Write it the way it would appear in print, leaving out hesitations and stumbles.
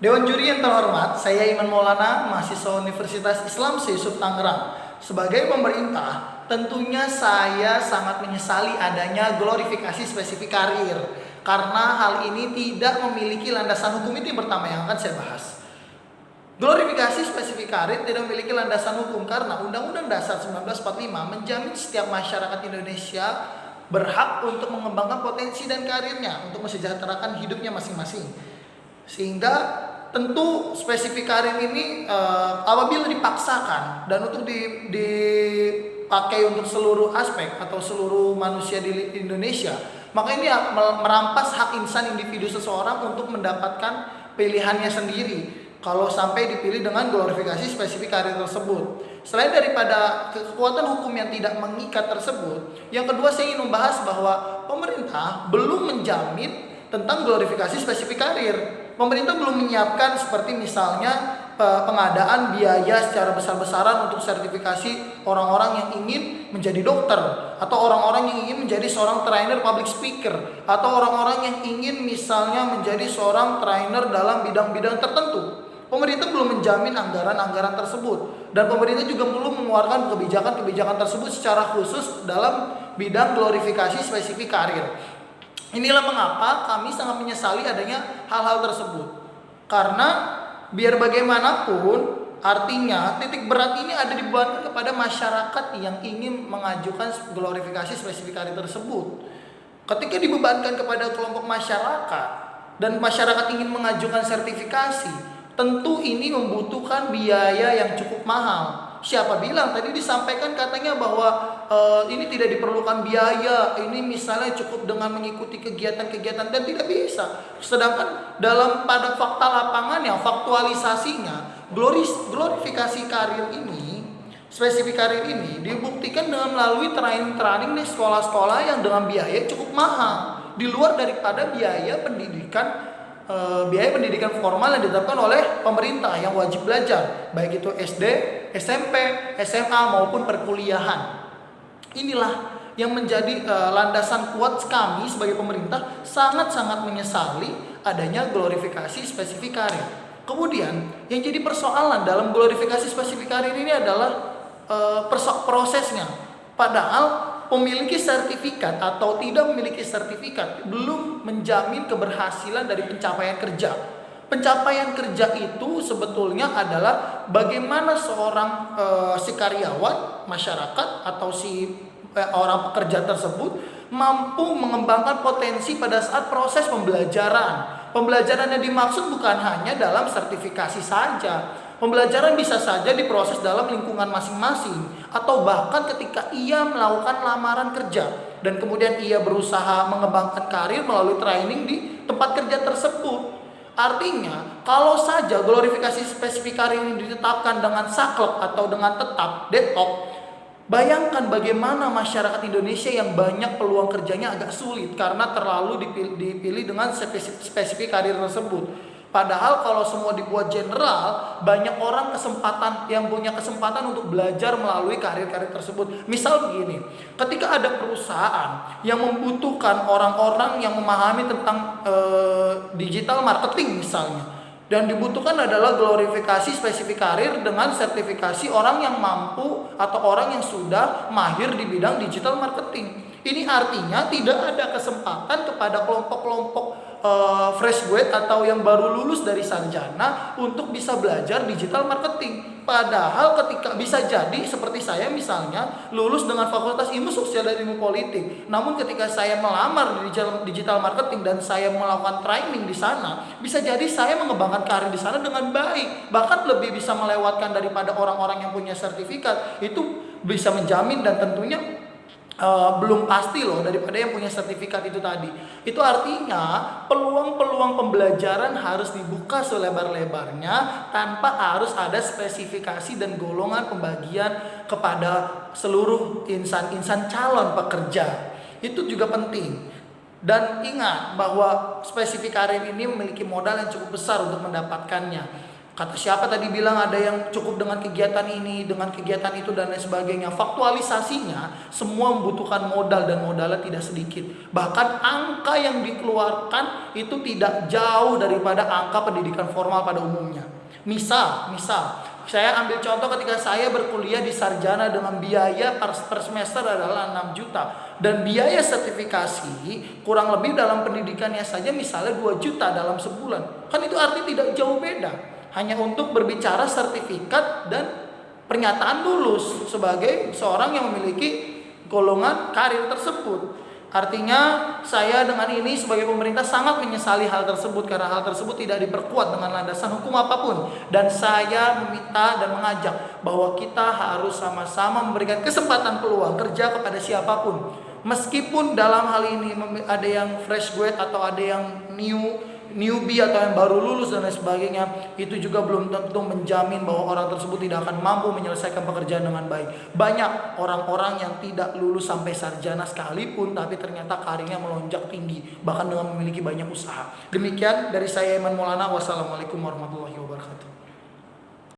Dewan Juri yang terhormat, saya Iman Maulana, mahasiswa Universitas Islam Yusuf Tangerang. Sebagai pemerintah, tentunya saya sangat menyesali adanya glorifikasi spesifik karir, karena hal ini tidak memiliki landasan hukum. Itu yang pertama yang akan saya bahas. Glorifikasi spesifik karir tidak memiliki landasan hukum karena Undang-Undang Dasar 1945 menjamin setiap masyarakat Indonesia berhak untuk mengembangkan potensi dan karirnya untuk mensejahterakan hidupnya masing-masing. Sehingga tentu spesifik karir ini apabila dipaksakan dan untuk dipakai untuk seluruh aspek atau seluruh manusia di Indonesia, maka ini merampas hak insan individu seseorang untuk mendapatkan pilihannya sendiri kalau sampai dipilih dengan glorifikasi spesifik karir tersebut. Selain daripada kekuatan hukum yang tidak mengikat tersebut, yang kedua saya ingin membahas bahwa pemerintah belum menjamin tentang glorifikasi spesifik karir. Pemerintah belum menyiapkan seperti misalnya pengadaan biaya secara besar-besaran untuk sertifikasi orang-orang yang ingin menjadi dokter, atau orang-orang yang ingin menjadi seorang trainer public speaker, atau orang-orang yang ingin misalnya menjadi seorang trainer dalam bidang-bidang tertentu. Pemerintah belum menjamin anggaran-anggaran tersebut, dan pemerintah juga belum mengeluarkan kebijakan-kebijakan tersebut secara khusus dalam bidang glorifikasi spesifik karir. Inilah mengapa kami sangat menyesali adanya hal-hal tersebut. Karena biar bagaimanapun, artinya titik berat ini ada dibebankan kepada masyarakat yang ingin mengajukan glorifikasi spesifik karir tersebut. Ketika dibebankan kepada kelompok masyarakat dan masyarakat ingin mengajukan sertifikasi, tentu ini membutuhkan biaya yang cukup mahal. Siapa bilang tadi disampaikan katanya bahwa ini tidak diperlukan biaya, ini misalnya cukup dengan mengikuti kegiatan-kegiatan, dan tidak bisa. Sedangkan dalam pada fakta lapangannya, faktualisasinya, glorifikasi karir ini, spesifik karir ini dibuktikan dengan melalui training di sekolah-sekolah yang dengan biaya cukup mahal, di luar daripada biaya pendidikan formal yang ditetapkan oleh pemerintah yang wajib belajar, baik itu SD, SMP, SMA maupun perkuliahan. Inilah yang menjadi landasan kuat kami sebagai pemerintah sangat-sangat menyesali adanya glorifikasi spesifik karir. Kemudian yang jadi persoalan dalam glorifikasi spesifik karir ini adalah prosesnya. Padahal memiliki sertifikat atau tidak memiliki sertifikat belum menjamin keberhasilan dari pencapaian kerja. Pencapaian kerja itu sebetulnya adalah bagaimana seorang si karyawan masyarakat atau si orang pekerja tersebut mampu mengembangkan potensi pada saat proses pembelajaran. Pembelajaran yang dimaksud bukan hanya dalam sertifikasi saja. Pembelajaran bisa saja diproses dalam lingkungan masing-masing, atau bahkan ketika ia melakukan lamaran kerja dan kemudian ia berusaha mengembangkan karir melalui training di tempat kerja tersebut. Artinya, kalau saja glorifikasi spesifik karir ini ditetapkan dengan saklek atau dengan tetap deadlock, bayangkan bagaimana masyarakat Indonesia yang banyak peluang kerjanya agak sulit karena terlalu dipilih dengan spesifik karir tersebut. Padahal kalau semua dibuat general, banyak orang yang punya kesempatan untuk belajar melalui karir-karir tersebut. Misal begini, ketika ada perusahaan yang membutuhkan orang-orang yang memahami tentang digital marketing misalnya, dan dibutuhkan adalah glorifikasi spesifik karir dengan sertifikasi orang yang mampu atau orang yang sudah mahir di bidang digital marketing. Ini artinya tidak ada kesempatan kepada kelompok-kelompok fresh grade atau yang baru lulus dari sarjana untuk bisa belajar digital marketing. Padahal ketika bisa jadi seperti saya misalnya lulus dengan Fakultas Ilmu Sosial dan Ilmu Politik, namun ketika saya melamar di digital marketing dan saya melakukan training di sana, bisa jadi saya mengembangkan karir di sana dengan baik, bahkan lebih bisa melewatkan daripada orang-orang yang punya sertifikat. Itu bisa menjamin, dan tentunya belum pasti loh daripada yang punya sertifikat itu tadi. Itu artinya peluang-peluang pembelajaran harus dibuka selebar-lebarnya tanpa harus ada spesifikasi dan golongan pembagian kepada seluruh insan-insan calon pekerja. Itu juga penting. Dan ingat bahwa spesifik karir ini memiliki modal yang cukup besar untuk mendapatkannya. Kata siapa tadi bilang ada yang cukup dengan kegiatan ini, dengan kegiatan itu dan lain sebagainya. Faktualisasinya semua membutuhkan modal dan modalnya tidak sedikit. Bahkan angka yang dikeluarkan itu tidak jauh daripada angka pendidikan formal pada umumnya. Misal, saya ambil contoh ketika saya berkuliah di sarjana dengan biaya per semester adalah 6 juta. Dan biaya sertifikasi kurang lebih dalam pendidikannya saja misalnya 2 juta dalam sebulan. Kan itu arti tidak jauh beda. Hanya untuk berbicara sertifikat dan pernyataan lulus sebagai seorang yang memiliki golongan karir tersebut. Artinya saya dengan ini sebagai pemerintah sangat menyesali hal tersebut, karena hal tersebut tidak diperkuat dengan landasan hukum apapun. Dan saya meminta dan mengajak bahwa kita harus sama-sama memberikan kesempatan peluang kerja kepada siapapun. Meskipun dalam hal ini ada yang fresh grade atau ada yang newbie atau yang baru lulus dan lain sebagainya, itu juga belum tentu menjamin bahwa orang tersebut tidak akan mampu menyelesaikan pekerjaan dengan baik. Banyak orang-orang yang tidak lulus sampai sarjana sekalipun tapi ternyata karirnya melonjak tinggi, bahkan dengan memiliki banyak usaha. Demikian dari saya, Iman Maulana. Wassalamualaikum warahmatullahi wabarakatuh.